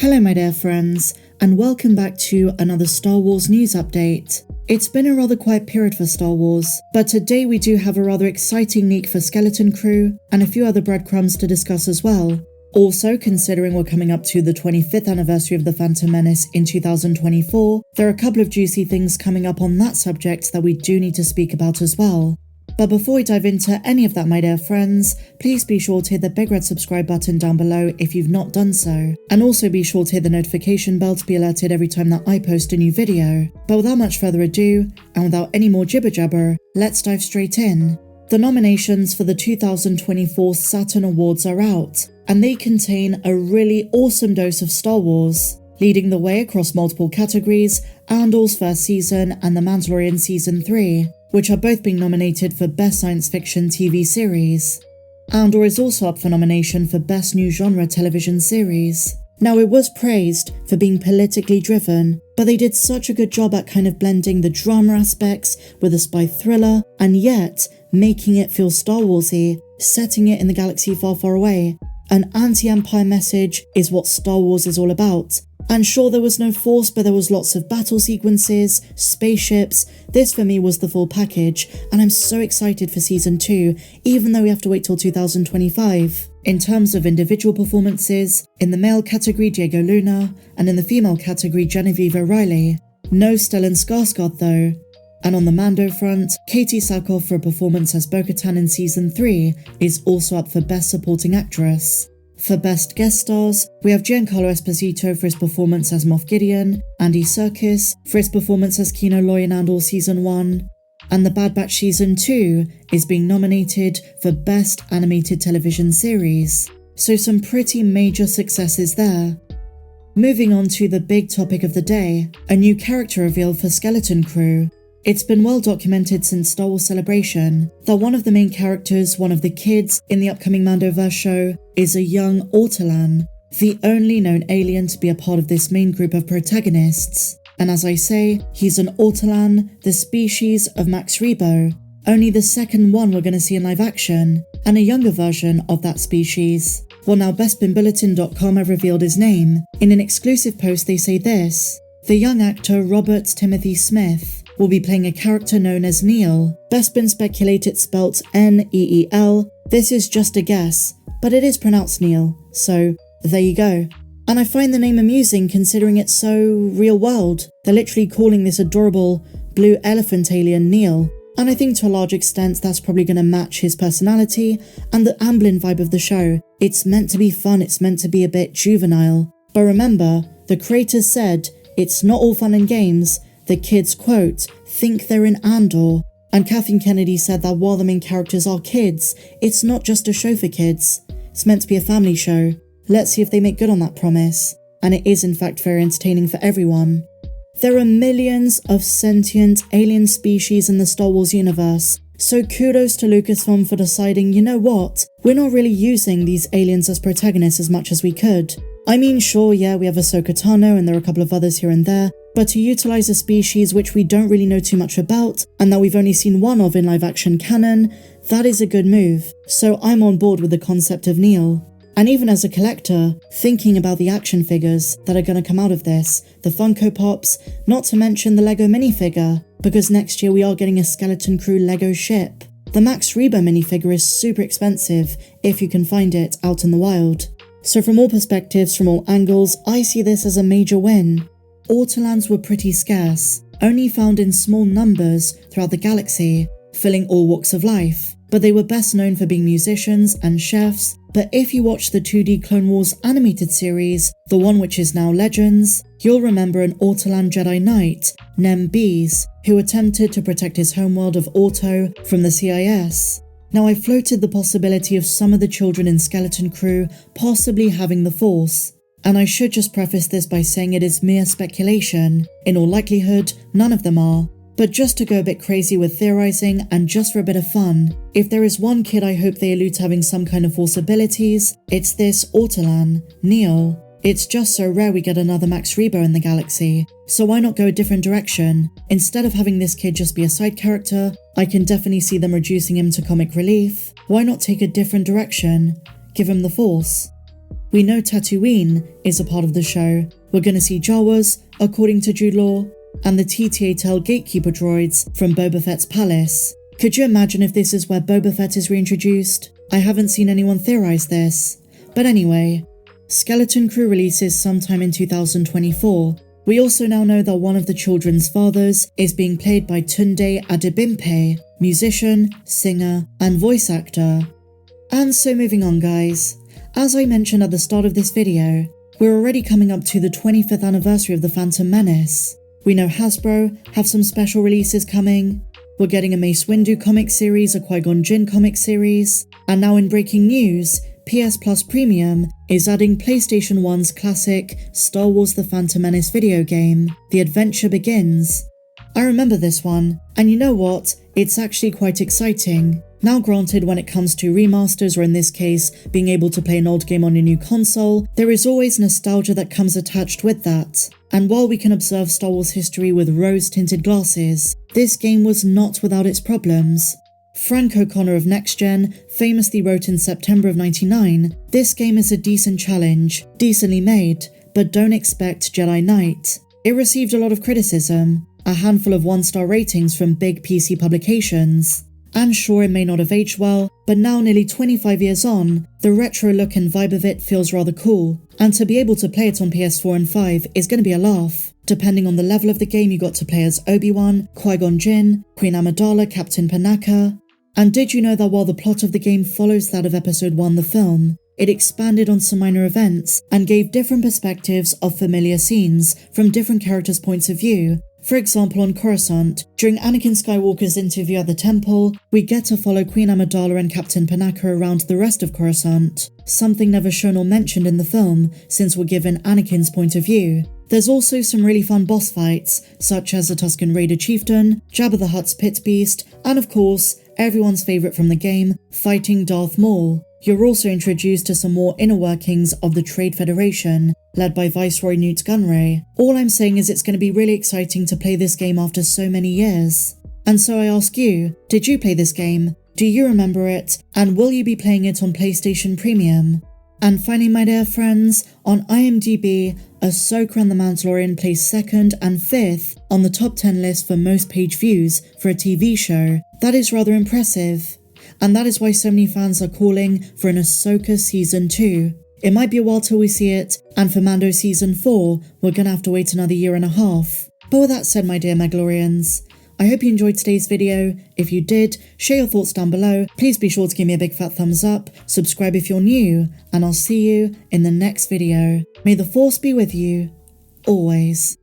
Hello my dear friends, and welcome back to another Star Wars news update. It's been a rather quiet period for Star Wars, but today we do have a rather exciting leak for Skeleton Crew, and a few other breadcrumbs to discuss as well. Also, considering we're coming up to the 25th anniversary of The Phantom Menace in 2024, there are a couple of juicy things coming up on that subject that we do need to speak about as well. But before we dive into any of that, my dear friends, please be sure to hit the big red subscribe button down below if you've not done so, and also be sure to hit the notification bell to be alerted every time that I post a new video. But without much further ado, and without any more jibber jabber, let's dive straight in. The nominations for the 2024 Saturn Awards are out, and they contain a really awesome dose of Star Wars. Leading the way across multiple categories, Andor's first season and The Mandalorian Season 3, which are both being nominated for Best Science Fiction TV Series. Andor is also up for nomination for Best New Genre Television Series. Now, it was praised for being politically driven, but they did such a good job at kind of blending the drama aspects with a spy thriller, and yet making it feel Star Warsy, setting it in the galaxy far, far away. An anti-Empire message is what Star Wars is all about. And sure, there was no Force, but there was lots of battle sequences, spaceships. This for me was the full package, and I'm so excited for Season 2, even though we have to wait till 2025. In terms of individual performances, in the male category Diego Luna, and in the female category Genevieve O'Reilly. No Stellan Skarsgård though. And on the Mando front, Katie Sackhoff for a performance as Bo-Katan in Season 3 is also up for Best Supporting Actress. For Best Guest Stars, we have Giancarlo Esposito for his performance as Moff Gideon, Andy Serkis for his performance as Kino Loy in Andor Season 1, and The Bad Batch Season 2 is being nominated for Best Animated Television Series. So some pretty major successes there. Moving on to the big topic of the day, a new character reveal for Skeleton Crew. It's been well documented since Star Wars Celebration that one of the main characters, one of the kids in the upcoming Mandoverse show, is a young Ortolan, the only known alien to be a part of this main group of protagonists. And as I say, he's an Ortolan, the species of Max Rebo, only the second one we're going to see in live action, and a younger version of that species. Well, now BestBinBulletin.com have revealed his name. In an exclusive post they say this: the young actor Robert Timothy Smith will be playing a character known as Neel. Bespin speculate it's spelt Neel. This is just a guess, but it is pronounced Neel, so there you go. And I find the name amusing considering it's so real world. They're literally calling this adorable blue elephant alien Neel, and I think to a large extent that's probably going to match his personality and the Amblin vibe of the show. It's meant to be fun, it's meant to be a bit juvenile. But remember, the creators said it's not all fun and games. The kids, quote, think they're in Andor. And Kathleen Kennedy said that while the main characters are kids, it's not just a show for kids. It's meant to be a family show. Let's see if they make good on that promise. And it is in fact very entertaining for everyone. There are millions of sentient alien species in the Star Wars universe, so kudos to Lucasfilm for deciding, you know what, we're not really using these aliens as protagonists as much as we could. I mean, sure, yeah, we have Ahsoka Tano and there are a couple of others here and there, but to utilise a species which we don't really know too much about, and that we've only seen one of in live-action canon, that is a good move, so I'm on board with the concept of Neel. And even as a collector, thinking about the action figures that are going to come out of this, the Funko Pops, not to mention the Lego minifigure, because next year we are getting a Skeleton Crew Lego ship. The Max Rebo minifigure is super expensive, if you can find it out in the wild. So from all perspectives, from all angles, I see this as a major win. Ortolans were pretty scarce, only found in small numbers throughout the galaxy, filling all walks of life, but they were best known for being musicians and chefs. But if you watch the 2D Clone Wars animated series, the one which is now Legends, you'll remember an Ortolan Jedi Knight, Nem Bees, who attempted to protect his homeworld of Orto from the CIS. Now, I floated the possibility of some of the children in Skeleton Crew possibly having the Force, and I should just preface this by saying it is mere speculation. In all likelihood, none of them are. But just to go a bit crazy with theorizing and just for a bit of fun, if there is one kid I hope they allude to having some kind of Force abilities, it's this Ortolan, Neel. It's just so rare we get another Max Rebo in the galaxy, so why not go a different direction? Instead of having this kid just be a side character, I can definitely see them reducing him to comic relief. Why not take a different direction? Give him the Force. We know Tatooine is a part of the show. We're gonna see Jawas, according to Jude Law, and the TTATL gatekeeper droids from Boba Fett's palace. Could you imagine if this is where Boba Fett is reintroduced? I haven't seen anyone theorize this. But anyway, Skeleton Crew releases sometime in 2024. We also now know that one of the children's fathers is being played by Tunde Adebimpe, musician, singer, and voice actor. And so moving on, guys. As I mentioned at the start of this video, we're already coming up to the 25th anniversary of The Phantom Menace. We know Hasbro have some special releases coming. We're getting a Mace Windu comic series, a Qui-Gon Jinn comic series, and now in breaking news, PS Plus Premium is adding PlayStation 1's classic Star Wars The Phantom Menace video game, The Adventure Begins. I remember this one, and you know what, it's actually quite exciting. Now granted, when it comes to remasters, or in this case, being able to play an old game on a new console, there is always nostalgia that comes attached with that. And while we can observe Star Wars history with rose-tinted glasses, this game was not without its problems. Frank O'Connor of Next Gen famously wrote in September of '99, "This game is a decent challenge, decently made, but don't expect Jedi Knight." It received a lot of criticism, a handful of one-star ratings from big PC publications. And sure, it may not have aged well, but now nearly 25 years on, the retro look and vibe of it feels rather cool, and to be able to play it on PS4 and 5 is going to be a laugh. Depending on the level of the game, you got to play as Obi-Wan, Qui-Gon Jinn, Queen Amidala, Captain Panaka. And did you know that while the plot of the game follows that of Episode 1 the film, it expanded on some minor events and gave different perspectives of familiar scenes from different characters' points of view. For example, on Coruscant, during Anakin Skywalker's interview at the temple, we get to follow Queen Amidala and Captain Panaka around the rest of Coruscant, something never shown or mentioned in the film since we're given Anakin's point of view. There's also some really fun boss fights, such as the Tusken Raider Chieftain, Jabba the Hutt's Pit Beast, and of course, everyone's favourite from the game, fighting Darth Maul. You're also introduced to some more inner workings of the Trade Federation, led by Viceroy Newt Gunray. All I'm saying is it's going to be really exciting to play this game after so many years. And so I ask you, did you play this game? Do you remember it? And will you be playing it on PlayStation Premium? And finally, my dear friends, on IMDB, Ahsoka and the Mandalorian place 2nd and 5th on the top 10 list for most page views for a TV show. That is rather impressive. And that is why so many fans are calling for an Ahsoka Season 2. It might be a while till we see it, and for Mando Season 4, we're gonna have to wait another year and a half. But with that said, my dear Mandalorians, I hope you enjoyed today's video. If you did, share your thoughts down below. Please be sure to give me a big fat thumbs up, subscribe if you're new, and I'll see you in the next video. May the Force be with you, always.